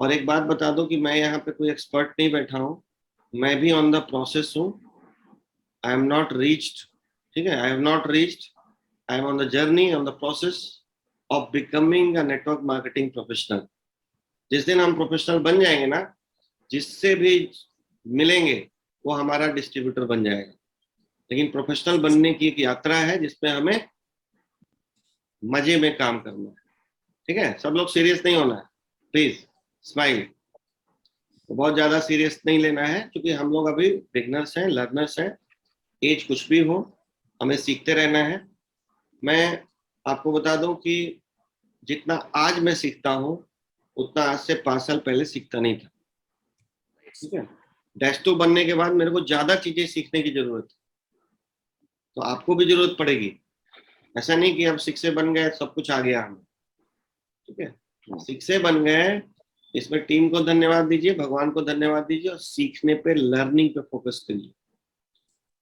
और एक बात बता दो कि मैं यहाँ पे कोई एक्सपर्ट नहीं बैठा हूँ, मैं भी ऑन द प्रोसेस हूँ। आई एम नॉट रीच्ड, ठीक है, I have not reached, I am on the journey, on the process of becoming a network marketing professional. जिस दिन हम प्रोफेशनल बन जाएंगे ना, जिससे भी मिलेंगे वो हमारा डिस्ट्रीब्यूटर बन जाएगा। लेकिन प्रोफेशनल बनने की एक यात्रा है जिसमें हमें मजे में काम करना है। ठीक है, सब लोग सीरियस नहीं होना है, प्लीज स्माइल। बहुत ज्यादा सीरियस नहीं लेना है, क्योंकि हम लोग अभी बिगनर्स हैं, लर्नर्स हैं। एज कुछ भी हो, हमें सीखते रहना है। मैं आपको बता दूं कि जितना आज मैं सीखता हूं, उतना आज से 5 साल पहले सीखता नहीं था। ठीक है, डैश 2 बनने के बाद मेरे को ज्यादा चीजें सीखने की जरूरत है, तो आपको भी जरूरत पड़ेगी। ऐसा नहीं कि अब 6 बन गए सब कुछ आ गया हमें। ठीक है, 6 बन गए, इसमें टीम को धन्यवाद दीजिए, भगवान को धन्यवाद दीजिए, और सीखने पे, लर्निंग पे फोकस करिए,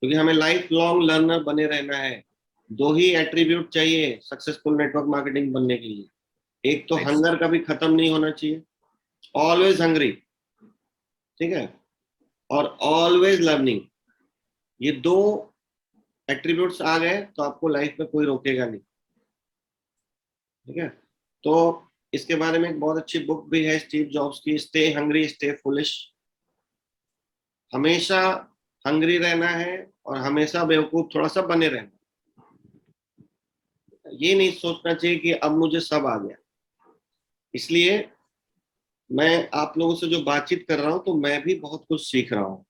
क्योंकि हमें लाइफ लॉन्ग लर्नर बने रहना है। 2 ही एट्रीब्यूट चाहिए सक्सेसफुल नेटवर्क मार्केटिंग बनने के लिए। एक तो हंगर कभी खत्म नहीं होना चाहिए, ऑलवेज हंग्री, ठीक है, और ऑलवेज लर्निंग। ये 2 एट्रीब्यूट्स आ गए तो आपको लाइफ में कोई रोकेगा नहीं। ठीक है, तो इसके बारे में एक बहुत अच्छी बुक भी है स्टीव जॉब्स की, स्टे हंग्री स्टे फुलिश। हमेशा हंग्री रहना है और हमेशा बेवकूफ थोड़ा सा बने रहना। ये नहीं सोचना चाहिए कि अब मुझे सब आ गया। इसलिए मैं आप लोगों से जो बातचीत कर रहा हूं, तो मैं भी बहुत कुछ सीख रहा हूं।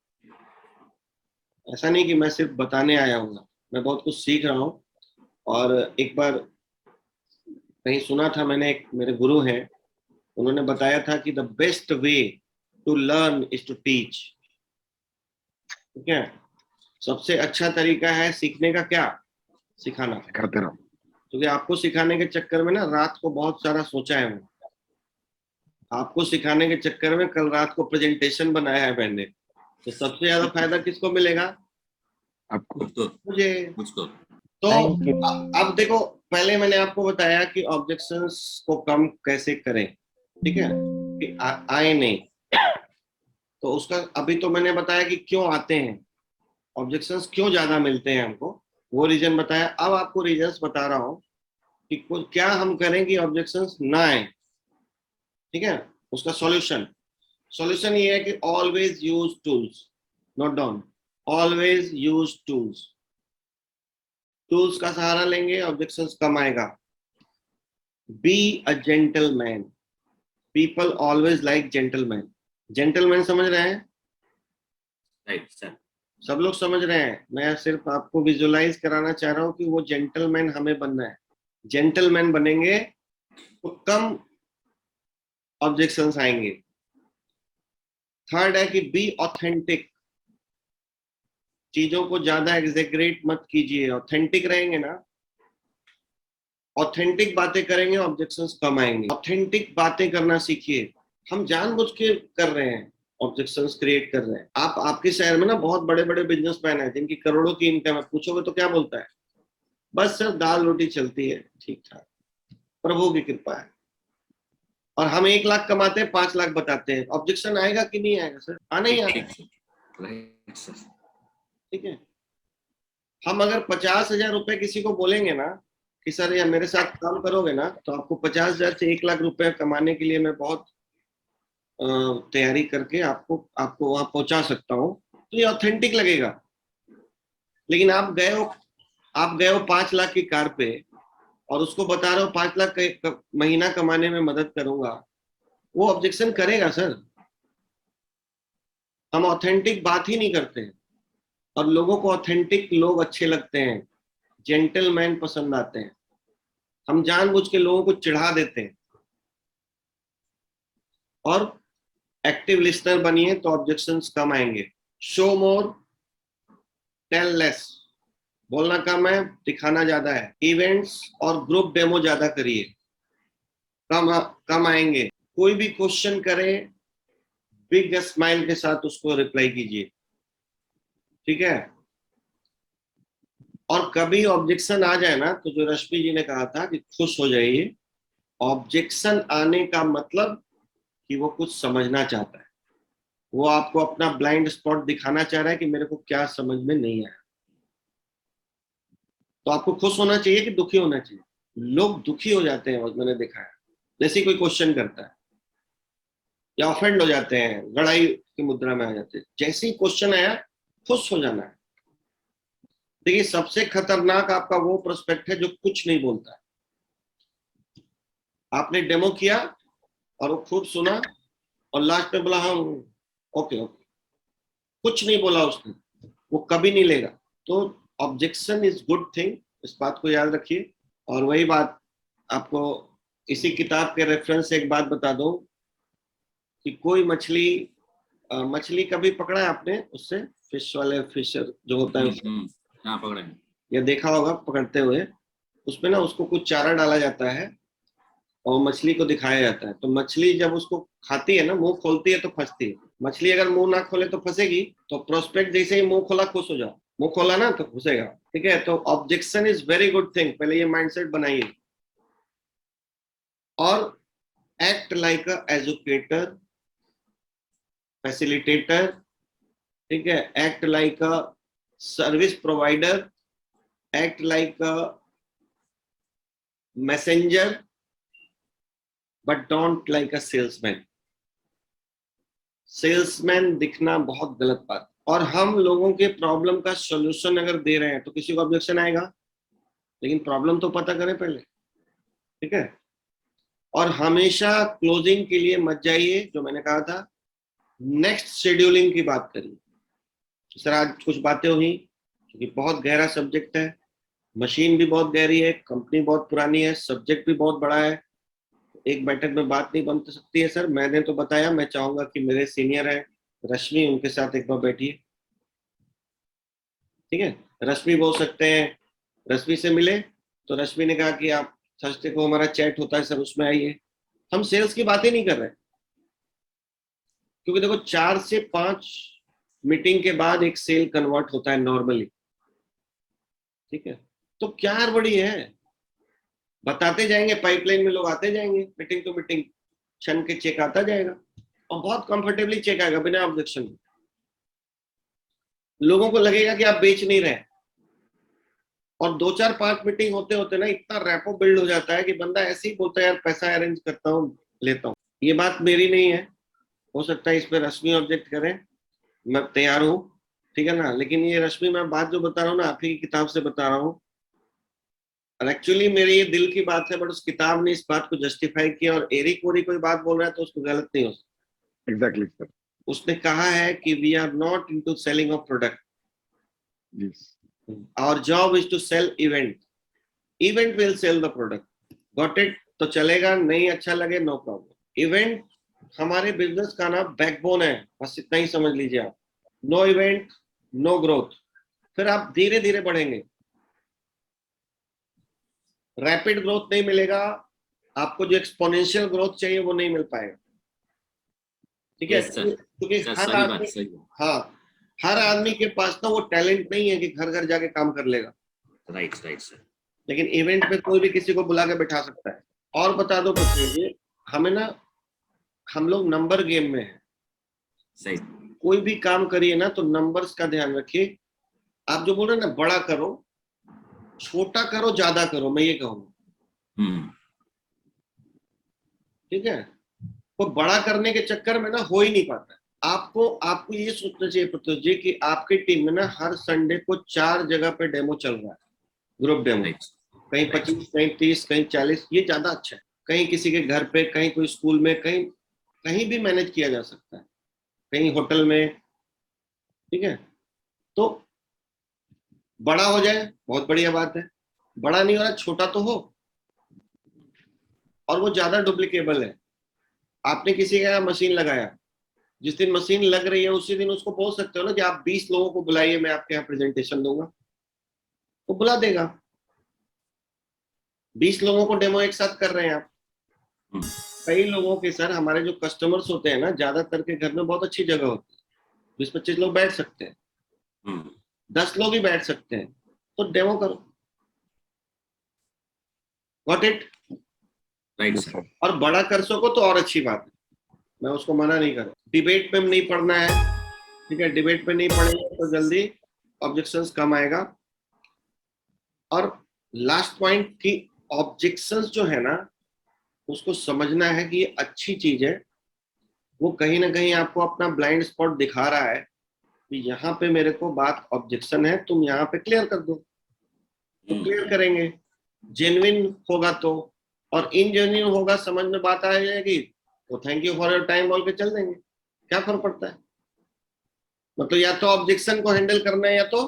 ऐसा नहीं कि मैं सिर्फ बताने आया हूँ, मैं बहुत कुछ सीख रहा हूँ। और एक बार कहीं सुना था मैंने, एक मेरे गुरु हैं, उन्होंने बताया था कि the best way to learn is to teach. ठीक है, सबसे अच्छा तरीका है सीखने का क्या? सिखाना। करते रहो। क्योंकि आपको सिखाने के चक्कर में ना रात को बहुत सारा सोचा है। आपको सिखाने के चक्कर में कल रात को प्रेजेंटेशन बनाया है मैंने, तो सबसे ज्यादा फायदा किसको मिलेगा? आपको। मुझे। मुझको। तो थैंक यू। अब देखो, पहले मैंने आपको बताया कि ऑब्जेक्शंस को कम कैसे करें। ठीक है, कि आए नहीं, तो उसका अभी तो मैंने बताया कि क्यों आते हैं, ऑब्जेक्शंस क्यों ज्यादा मिलते हैं हमको, वो रीजन बताया। अब आपको रीजंस बता रहा हूँ कि क्या हम करें कि ऑब्जेक्शंस ना आए। ठीक है, उसका सॉल्यूशन, सॉल्यूशन ये है कि always use tools. Note down, always use tools. Tools का सहारा लेंगे, ऑब्जेक्शंस कम आएगा। Be a gentleman, people always like gentleman. Gentleman समझ रहे हैं? Right sir. सब लोग समझ रहे हैं? मैं सिर्फ आपको विजुअलाइज कराना चाह रहा हूँ कि वो जेंटलमैन हमें बनना है। जेंटलमैन बनेंगे तो कम ऑब्जेक्शंस आएंगे। थर्ड है कि बी ऑथेंटिक, चीजों को ज्यादा एग्जेगरेट मत कीजिए। ऑथेंटिक रहेंगे ना, ऑथेंटिक बातें करेंगे, ऑब्जेक्शंस कम आएंगे। ऑथेंटिक बातें करना सीखिए। हम जानबूझ के कर रहे हैं, ऑब्जेक्शंस क्रिएट कर रहे हैं। आप आपके शहर में ना बहुत बड़े बड़े बिजनेसमैन हैं जिनकी करोड़ों की इनकम है, पूछोगे तो क्या बोलता है? बस सर दाल रोटी चलती है, ठीक ठाक, प्रभु की कृपा है। और हम 1 लाख कमाते हैं, 5 लाख बताते हैं। ऑब्जेक्शन आएगा कि नहीं आएगा सर? आना ही आना है। Right sir. ठीक है, हम अगर 50,000 रुपए किसी को बोलेंगे ना कि सर या मेरे साथ काम करोगे ना, तो आपको 50,000 से 1 लाख रुपए कमाने के लिए मैं बहुत तैयारी करके आपको आपको वहां पहुंचा सकता हूँ, तो ये ऑथेंटिक लगेगा। लेकिन आप गए हो 5 लाख की कार पे और उसको बता रहे हो 5 लाख महीना कमाने में मदद करूंगा, वो ऑब्जेक्शन करेगा सर। हम ऑथेंटिक बात ही नहीं करते हैं, और लोगों को ऑथेंटिक लोग अच्छे लगते हैं, जेंटलमैन पसंद आते हैं। हम जानबूझ के लोगों को चिढ़ा देते हैं। और एक्टिव लिसनर बनिए तो ऑब्जेक्शंस कम आएंगे। शो मोर टेल लेस, बोलना कम है, दिखाना ज्यादा है। इवेंट्स और ग्रुप डेमो ज्यादा करिए, कम कम आएंगे। कोई भी क्वेश्चन करे, बिग स्माइल के साथ उसको रिप्लाई कीजिए। ठीक है, और कभी ऑब्जेक्शन आ जाए ना, तो जो रश्मि जी ने कहा था कि खुश हो जाइए। ऑब्जेक्शन आने का मतलब कि वो कुछ समझना चाहता है, वो आपको अपना ब्लाइंड स्पॉट दिखाना चाह रहा है कि मेरे को क्या समझ में नहीं आया। तो आपको खुश होना चाहिए कि दुखी होना चाहिए? लोग दुखी हो जाते हैं, मैंने देखा है, जैसे कोई क्वेश्चन करता है या ऑफेंड हो जाते हैं, लड़ाई की मुद्रा में आ जाते हैं। जैसे ही क्वेश्चन आया खुश हो जाना है। देखिए सबसे खतरनाक आपका वो प्रोस्पेक्ट है जो कुछ नहीं बोलता है। आपने डेमो किया और वो खूब सुना और लास्ट में बोला हाँ ओके ओके, कुछ नहीं बोला उसने, वो कभी नहीं लेगा। तो ऑब्जेक्शन इज गुड थिंग, इस बात को याद रखिए। और वही बात आपको इसी किताब के रेफरेंस से एक बात बता दो कि कोई मछली मछली कभी पकड़ा है आपने उससे, फिश वाले फिशर जो होता है उससे, हाँ पकड़े हैं। या देखा होगा पकड़ते हुए, उसमें ना उसको कुछ चारा डाला जाता है और मछली को दिखाया जाता है। तो मछली जब उसको खाती है ना, मुंह खोलती है तो फंसती है। मछली अगर मुंह ना खोले तो फंसेगी। तो प्रोस्पेक्ट जैसे ही मुंह खोला खुश हो जाओ, मुंह खोला ना तो घुसेगा। ठीक है, तो objection is very good thing, पहले ये माइंडसेट बनाइए। और एक्ट लाइक अ एजुकेटर, फैसिलिटेटर, ठीक है, act like a service provider, act like a messenger, but don't like a salesman. Salesman दिखना बहुत गलत बात। और हम लोगों के प्रॉब्लम का सॉल्यूशन अगर दे रहे हैं तो किसी को ऑब्जेक्शन आएगा, लेकिन प्रॉब्लम तो पता करें पहले। ठीक है, और हमेशा क्लोजिंग के लिए मत जाइए, जो मैंने कहा था, नेक्स्ट शेड्यूलिंग की बात करिए। सर आज कुछ बातें हुई क्योंकि बहुत गहरा सब्जेक्ट है, मशीन भी बहुत गहरी है, कंपनी बहुत पुरानी है, सब्जेक्ट भी बहुत बड़ा है, एक बैठक में बात नहीं बन सकती है। सर मैंने तो बताया, मैं चाहूंगा कि मेरे सीनियर है रश्मि, उनके साथ एक बार बैठिए। ठीक है, रश्मि बोल सकते हैं, रश्मि से मिले तो रश्मि ने कहा कि आप थर्सडे को हमारा चैट होता है सर, उसमें आइए। हम सेल्स की बातें नहीं कर रहे, क्योंकि देखो 4 से 5 मीटिंग के बाद एक सेल कन्वर्ट होता है नॉर्मली। ठीक है, तो क्या हड़बड़ी है, बताते जाएंगे, पाइपलाइन में लोग आते जाएंगे, मीटिंग टू मीटिंग क्षण के चेक आता जाएगा और बहुत कंफर्टेबली चेक आएगा बिना ऑब्जेक्शन। लोगों को लगेगा कि आप बेच नहीं रहे। और 2 4 5 मीटिंग होते होते ना इतना रैपो बिल्ड हो जाता है कि बंदा ऐसे ही बोलता है यार पैसा अरेंज करता हूँ लेता हूँ। ये बात मेरी नहीं है, हो सकता है इस पर रश्मि ऑब्जेक्ट करें, मैं तैयार हूँ। ठीक है ना, लेकिन ये रश्मि मैं बात जो बता रहा हूँ ना आप ही की किताब से बता रहा हूँ, और एक्चुअली मेरे ये दिल की बात है, बट उस किताब ने इस बात को जस्टिफाई किया। और एरिक कोरी कोई बात बोल रहा है तो उसको गलत नहीं हो सकता। Exactly sir. उसने कहा है कि we are not into selling of product, our job is to sell event, event will sell the product. Got it? तो चलेगा, नहीं अच्छा लगे नो प्रॉब्लम। इवेंट हमारे बिजनेस का ना बैकबोन है, बस इतना ही समझ लीजिए आप। No event no growth. फिर आप धीरे धीरे बढ़ेंगे, रैपिड ग्रोथ नहीं मिलेगा आपको, जो एक्सपोनेंशियल ग्रोथ चाहिए वो नहीं मिल पाएगा। ठीक है, Yes, sir. क्योंकि सर हर सही बात, आदमी, सही बात। हाँ, हर आदमी के पास ना वो टैलेंट नहीं है कि घर घर जाके काम कर लेगा। Right right sir. लेकिन इवेंट में कोई भी किसी को बुला के बैठा सकता है। और बता दो बच्चे जी, हमें ना, हम लोग नंबर गेम में है। सही। कोई भी काम करिए ना तो नंबर्स का ध्यान रखिए। आप जो बोल रहे हैं ना, बड़ा करो छोटा करो ज्यादा करो, मैं ये कहूंगा। हम्म। ठीक है, वो बड़ा करने के चक्कर में ना हो ही नहीं पाता है। आपको आपको ये सोचना चाहिए प्रत्युष जी कि आपकी टीम में ना हर संडे को 4 जगह पे डेमो चल रहा है, ग्रुप डेमो। राइट कहीं राइट 25, कहीं 30, कहीं 40, ये ज्यादा अच्छा है। कहीं किसी के घर पे, कहीं कोई स्कूल में, कहीं कहीं भी मैनेज किया जा सकता है, कहीं होटल में। ठीक है, तो बड़ा हो जाए बहुत बढ़िया बात है, बड़ा नहीं हो रहा छोटा तो हो, और वो ज्यादा डुप्लीकेबल है। आपने किसी का मशीन लगाया, जिस दिन मशीन लग रही है उसी दिन उसको बोल सकते हो ना कि आप 20 लोगों को बुलाइए, मैं आपके यहाँ प्रेजेंटेशन दूंगा, वो बुला देगा। 20 लोगों को डेमो एक साथ कर रहे हैं आप। कई लोगों के सर, हमारे जो कस्टमर्स होते हैं ना, ज्यादातर के घर में बहुत अच्छी जगह होती है, 20 25 लोग बैठ सकते हैं, 10 लोग ही बैठ सकते हैं, तो डेमो करो। Got it? Right sir. और बड़ा कर सको तो और अच्छी बात है। मैं उसको मना नहीं कर रहा। डिबेट पे नहीं पढ़ना है, ठीक है, डिबेट पे नहीं पढ़ेंगे तो जल्दी ऑब्जेक्शंस कम आएगा। और लास्ट पॉइंट कि ऑब्जेक्शंस जो है ना, उसको समझना है कि ये अच्छी चीज है। वो कहीं ना कहीं आपको अपना ब्लाइंड स्पॉट दिखा रहा है कि यहाँ पे मेरे को बात ऑब्जेक्शन है, तुम यहाँ पे क्लियर कर दो, तो क्लियर करेंगे। जेन्युइन होगा तो, और इनजेन्युइन होगा, समझ में बात आ जाएगी तो thank you for your time बोल के चल देंगे, क्या फर्क पड़ता है। मतलब या तो ऑब्जेक्शन को हैंडल करना है, या तो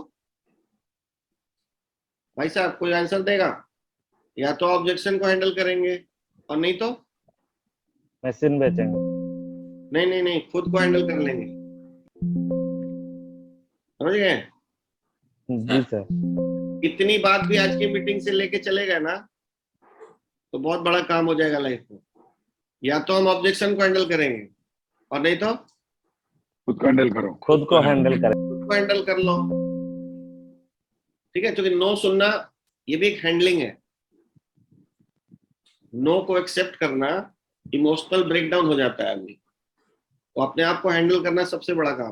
भाई साहब कोई आंसर देगा, या तो ऑब्जेक्शन को हैंडल करेंगे और नहीं तो मशीन बेचेंगे। नहीं नहीं नहीं, खुद को हैंडल कर लेंगे। समझ गए? जी सर। इतनी बात भी आज की मीटिंग से लेके चले गए ना तो बहुत बड़ा काम हो जाएगा लाइफ में। या तो हम ऑब्जेक्शन को हैंडल करेंगे और नहीं तो खुद को हैंडल करो। खुद को हैंडल करें। खुद को हैंडल कर लो, ठीक है। क्योंकि नो सुनना ये भी एक हैंडलिंग है। नो को एक्सेप्ट करना, इमोशनल ब्रेकडाउन हो जाता है आदमी, तो अपने आप को हैंडल करना सबसे बड़ा काम।